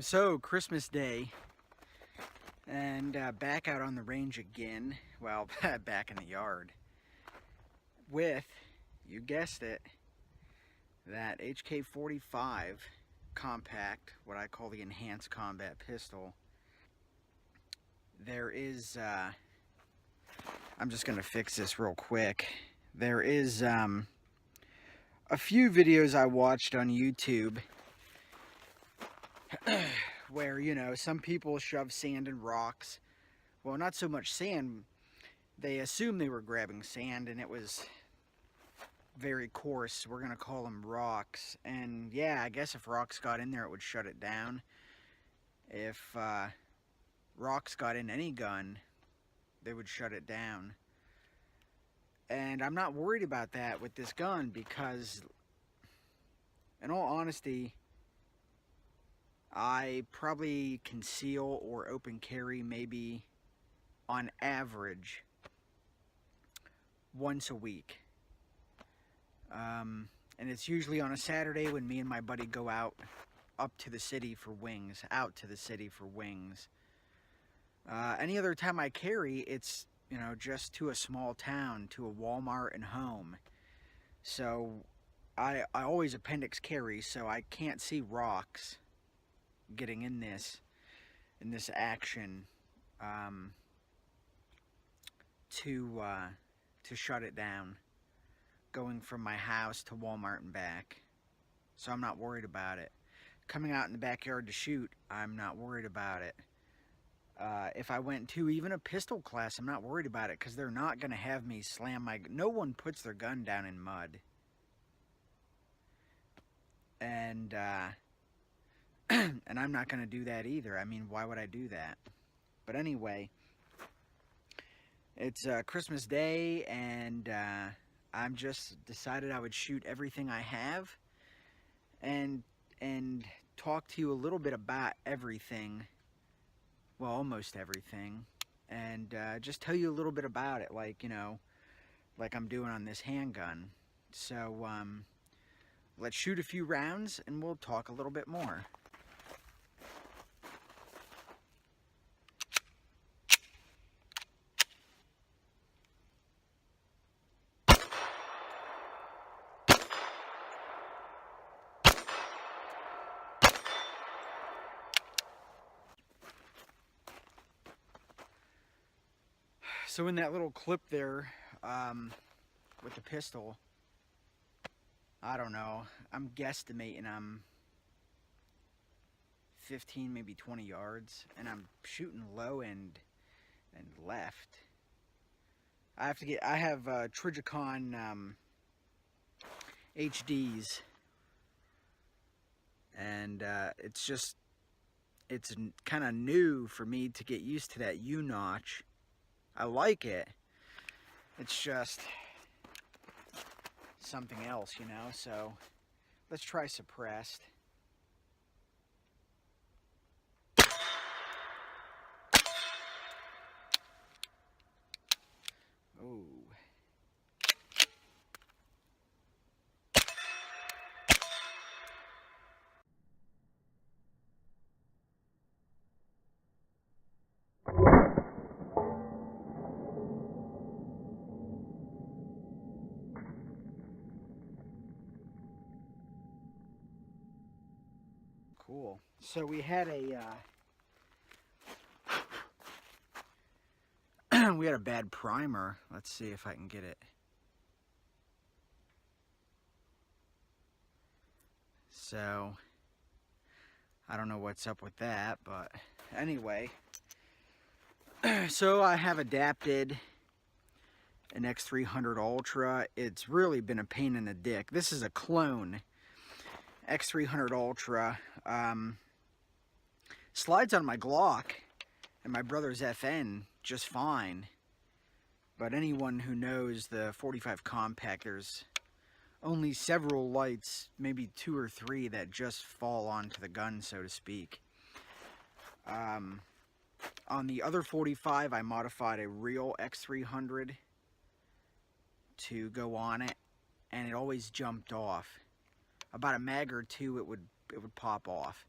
So Christmas Day, and back out on the range again. Well, back in the yard with, you guessed it, that HK45 compact, what I call the enhanced combat pistol. There is, I'm just gonna fix this real quick. There is a few videos I watched on YouTube where, you know, some people shove sand and rocks. Well, not so much sand. They assumed they were grabbing sand, and it was very coarse. We're going to call them rocks. And yeah, I guess if rocks got in there, it would shut it down. If rocks got in any gun, they would shut it down. And I'm not worried about that with this gun because, in all honesty, I probably conceal or open carry maybe on average once a week. And it's usually on a Saturday when me and my buddy go out up to the city for wings, Any other time I carry, it's, you know, just to a small town, to a Walmart and home. So I always appendix carry, so I can't see rocks getting in this action to shut it down, going from my house to Walmart and back. So I'm not worried about it. Coming out in the backyard to shoot, I'm not worried about it. If I went to even a pistol class, I'm not worried about it because they're not going to have me slam my... No one puts their gun down in mud. And and I'm not going to do that either. I mean, why would I do that? But anyway, it's Christmas Day, and I'm just decided I would shoot everything I have and talk to you a little bit about everything. Well, almost everything. And just tell you a little bit about it, like, you know, like I'm doing on this handgun. So, let's shoot a few rounds and we'll talk a little bit more. So in that little clip there, with the pistol, I don't know, I'm guesstimating I'm 15, maybe 20 yards, and I'm shooting low and left. I have trijicon HDs, and it's kind of new for me to get used to that U-notch. I like it. It's just something else, you know, so let's try suppressed. Oh. Cool. So we had we had a bad primer. Let's see if I can get it. So I don't know what's up with that, but anyway. So I have adapted an X300 Ultra. It's really been a pain in the dick. This is a clone X300 Ultra. Slides on my Glock and my brother's FN just fine, but anyone who knows the 45 compact, there's only several lights, maybe 2 or 3, that just fall onto the gun, so to speak. On the other 45, I modified a real X300 to go on it, and it always jumped off. About a mag or two, it would pop off.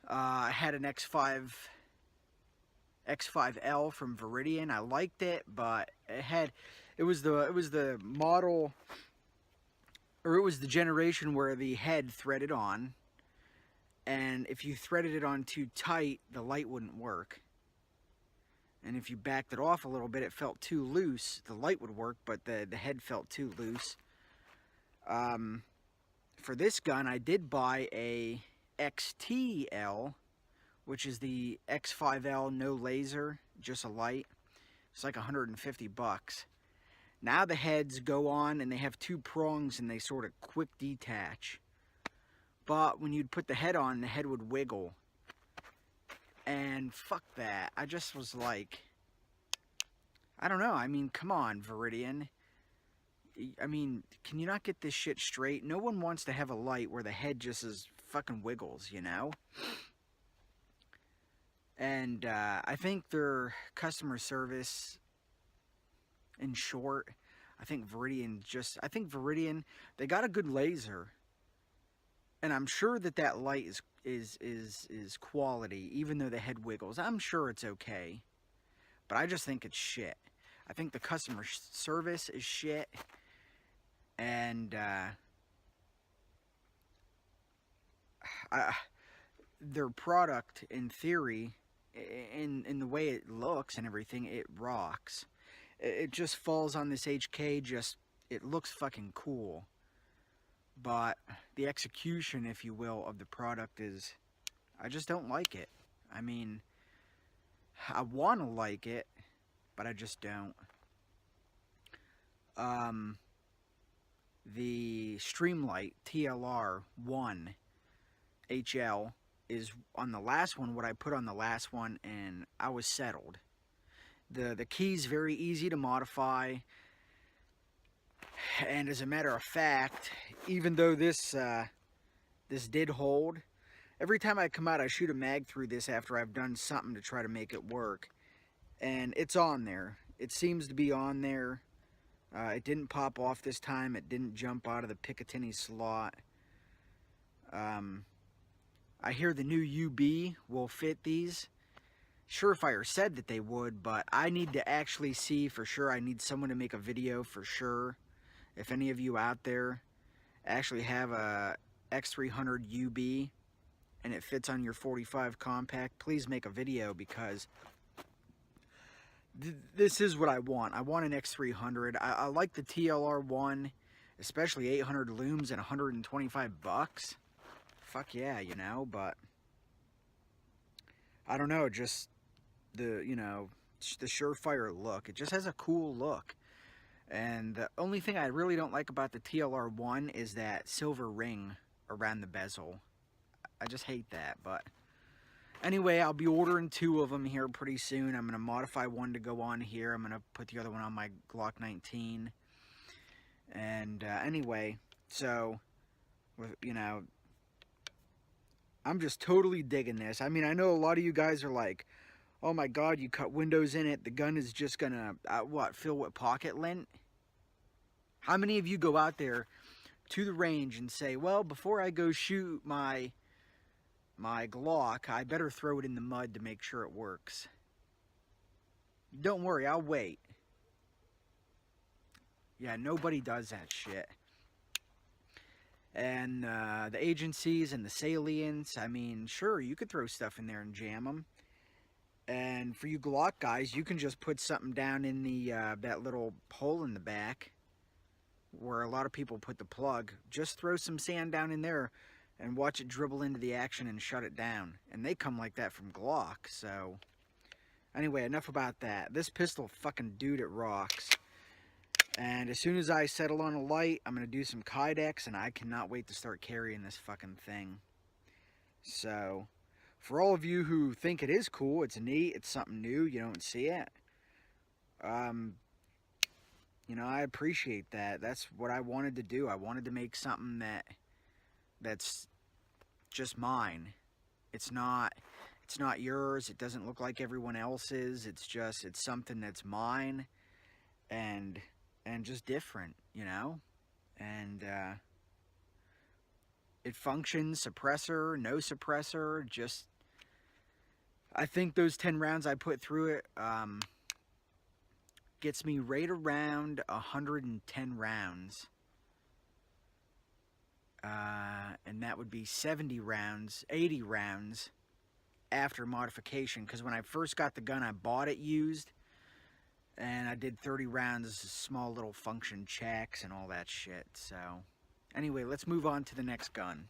I had an X5L from Viridian. I liked it, but it was the model, or it was the generation where the head threaded on, and if you threaded it on too tight, the light wouldn't work. And if you backed it off a little bit, it felt too loose. The light would work, but the head felt too loose. For this gun, I did buy a XTL, which is the X5L, no laser, just a light. It's like 150 bucks. Now the heads go on and they have two prongs and they sort of quick detach. But when you'd put the head on, the head would wiggle. And fuck that. I just was like, I don't know. I mean, come on, Viridian. I mean, can you not get this shit straight? No one wants to have a light where the head just fucking wiggles, you know? And I think their customer service, in short, I think Viridian, they got a good laser. And I'm sure that light is quality, even though the head wiggles. I'm sure it's okay. But I just think it's shit. I think the customer service is shit. And their product, in theory, in the way it looks and everything, it rocks. It just falls on this HK, it looks fucking cool. But the execution, if you will, of the product is, I just don't like it. I mean, I want to like it, but I just don't. The Streamlight TLR1 HL is on the last one, what I put on the last one, and I was settled. The key's very easy to modify. And as a matter of fact, even though this did hold, every time I come out, I shoot a mag through this after I've done something to try to make it work. And it's on there. It seems to be on there. It didn't pop off this time. It didn't jump out of the Picatinny slot. I hear the new UB will fit these. Surefire said that they would, but I need to actually see for sure. I need someone to make a video for sure. If any of you out there actually have a X300 UB and it fits on your 45 compact, please make a video, because this is what I want. I want an X300. I like the TLR1, especially 800 looms and 125 bucks. Fuck yeah, you know, but I don't know, just the Surefire look. It just has a cool look. And the only thing I really don't like about the TLR1 is that silver ring around the bezel. I just hate that, but anyway, I'll be ordering 2 of them here pretty soon. I'm going to modify one to go on here. I'm going to put the other one on my Glock 19. And anyway, so, I'm just totally digging this. I mean, I know a lot of you guys are like, oh my god, you cut windows in it, the gun is just going to, fill with pocket lint? How many of you go out there to the range and say, well, before I go shoot my Glock, I better throw it in the mud to make sure it works? Don't worry, I'll wait. Yeah, nobody does that shit. And the agencies and the salients, I mean, sure, you could throw stuff in there and jam them. And for you Glock guys, you can just put something down in the that little hole in the back where a lot of people put the plug. Just throw some sand down in there and watch it dribble into the action and shut it down. And they come like that from Glock, so anyway, enough about that. This pistol, fucking dude, it rocks. And as soon as I settle on a light, I'm going to do some Kydex, and I cannot wait to start carrying this fucking thing. So, for all of you who think it is cool, it's neat, it's something new, you don't see it, I appreciate that. That's what I wanted to do. I wanted to make something that's just mine. It's not yours. It doesn't look like everyone else's. It's something that's mine and just different, and it functions, suppressor, no suppressor, just I think those 10 rounds I put through it gets me right around 110 rounds. And that would be 70 rounds, 80 rounds after modification. Because when I first got the gun, I bought it used. And I did 30 rounds, small little function checks and all that shit. So, anyway, let's move on to the next gun.